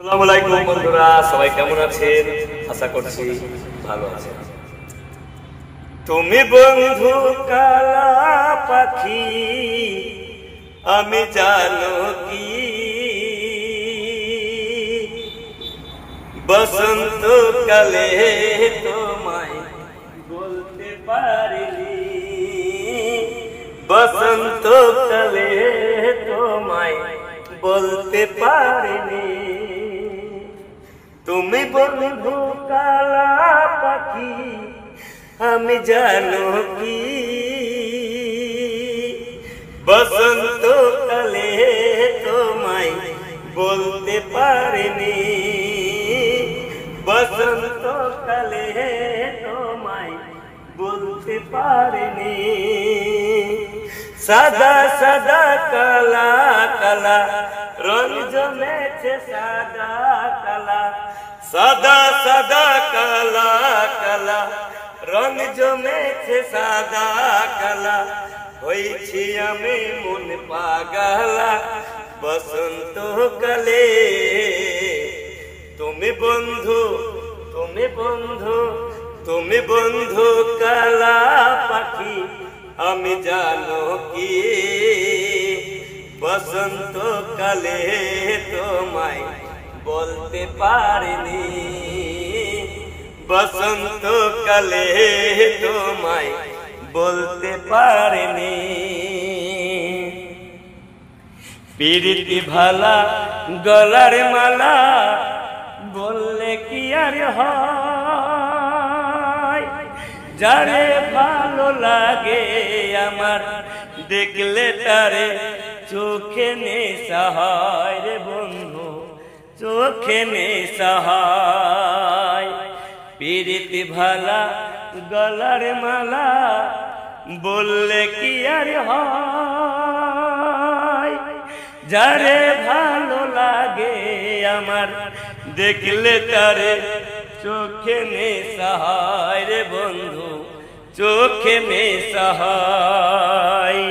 আসসালামু আলাইকুম বন্ধুরা, সবাই কেমন আছেন? আশা করছি ভালো আছেন। তুমি বন্ধু কালা পাখি, আমি জানো কি বসন্ত কালে তোমায় বলতে পারিনি, বসন্ত কালে তোমায় বলতে পারিনি। তুমি বন্ধু কালা পাখি, আমি জানো কি বসন্ত কালে তোমায় বলতে পারিনি, বসন্ত কালে তোমায় বলতে পারিনি। সাদা সাদা কালা কালা রং জমেছে, সাদা কালা সাদা সাদা কালা কালা রং জমেছে, সাদা কালা হয়েছি আমি মন পাগলা বসন্ত কালে। তুমি বন্ধু, তুমি বন্ধু, তুমি বন্ধু কালা পাখি, আমি জানো কি বসন্ত কালে তোমায় বলতে পারিনি, বসন্ত কালে তোমায় বলতে পারিনি। পিরিতি ভালা গলার মালা বললে কি আর হয়, যারে ভালো লাগে আমার দেখলে তারে চোখে নেশা হয় রে বন্ধু, চোখে নেশা হয়। পিরিতি ভালা গলার মালা বললে কি আর হয়, যারে ভালো লাগে আমার দেখলে তারে চোখে নেশা হয় রে বন্ধু, চোখে নেশা হয়।